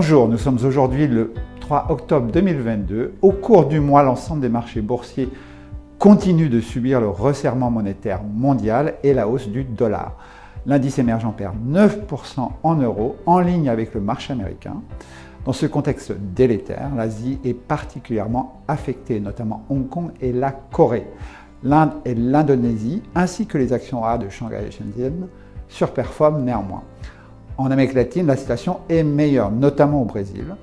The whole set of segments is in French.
Bonjour, nous sommes aujourd'hui le 3 octobre 2022. Au cours du mois, l'ensemble des marchés boursiers continue de subir le resserrement monétaire mondial et la hausse du dollar. L'indice émergent perd 9% en euros, en ligne avec le marché américain. Dans ce contexte délétère, l'Asie est particulièrement affectée, notamment Hong Kong et la Corée. L'Inde et l'Indonésie, ainsi que les actions A de Shanghai et Shenzhen, surperforment néanmoins. En Amérique latine, la situation est meilleure, notamment au Brésil,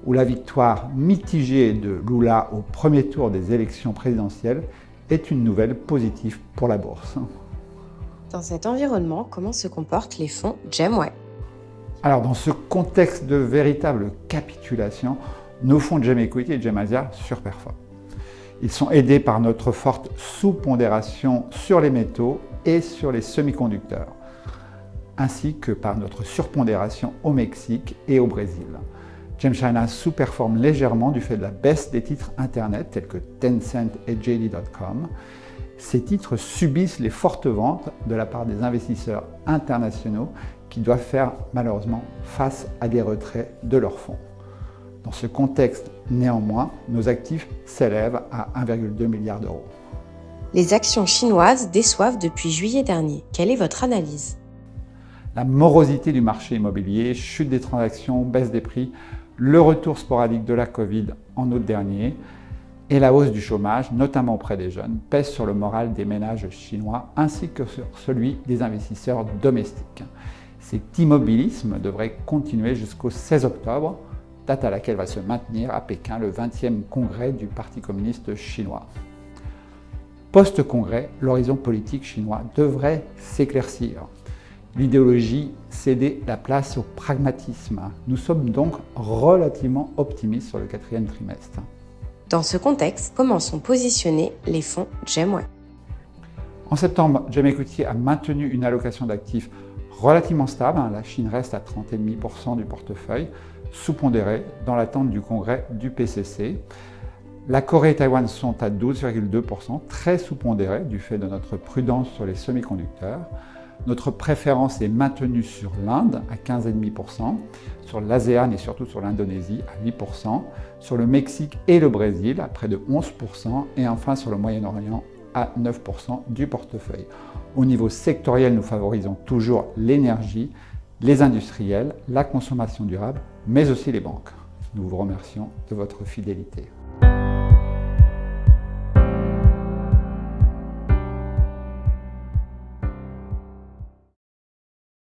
où la victoire mitigée de Lula au premier tour des élections présidentielles est une nouvelle positive pour la bourse. Dans cet environnement, comment se comportent les fonds GEM-Way? Alors, dans ce contexte de véritable capitulation, nos fonds GEM Equity et GEM Asia surperforment. Ils sont aidés par notre forte sous-pondération sur les métaux et sur les semi-conducteurs, ainsi que par notre surpondération au Mexique et au Brésil. GEM China sous-performe légèrement du fait de la baisse des titres Internet tels que Tencent et JD.com. Ces titres subissent les fortes ventes de la part des investisseurs internationaux qui doivent faire malheureusement face à des retraits de leurs fonds. Dans ce contexte, néanmoins, nos actifs s'élèvent à 1,2 milliard d'euros. Les actions chinoises déçoivent depuis juillet dernier. Quelle est votre analyse? La morosité du marché immobilier, chute des transactions, baisse des prix, le retour sporadique de la Covid en août dernier et la hausse du chômage, notamment auprès des jeunes, pèsent sur le moral des ménages chinois ainsi que sur celui des investisseurs domestiques. Cet immobilisme devrait continuer jusqu'au 16 octobre, date à laquelle va se maintenir à Pékin le 20e congrès du Parti communiste chinois. Post-congrès, l'horizon politique chinois devrait s'éclaircir. L'idéologie cédait la place au pragmatisme. Nous sommes donc relativement optimistes sur le quatrième trimestre. Dans ce contexte, comment sont positionnés les fonds GEM-Way? En septembre, GEM Equity a maintenu une allocation d'actifs relativement stable. La Chine reste à 30,5% du portefeuille, sous-pondéré dans l'attente du congrès du PCC. La Corée et Taïwan sont à 12,2%, très sous-pondérés du fait de notre prudence sur les semi-conducteurs. Notre préférence est maintenue sur l'Inde à 15,5%, sur l'ASEAN et surtout sur l'Indonésie à 8%, sur le Mexique et le Brésil à près de 11% et enfin sur le Moyen-Orient à 9% du portefeuille. Au niveau sectoriel, nous favorisons toujours l'énergie, les industriels, la consommation durable, mais aussi les banques. Nous vous remercions de votre fidélité.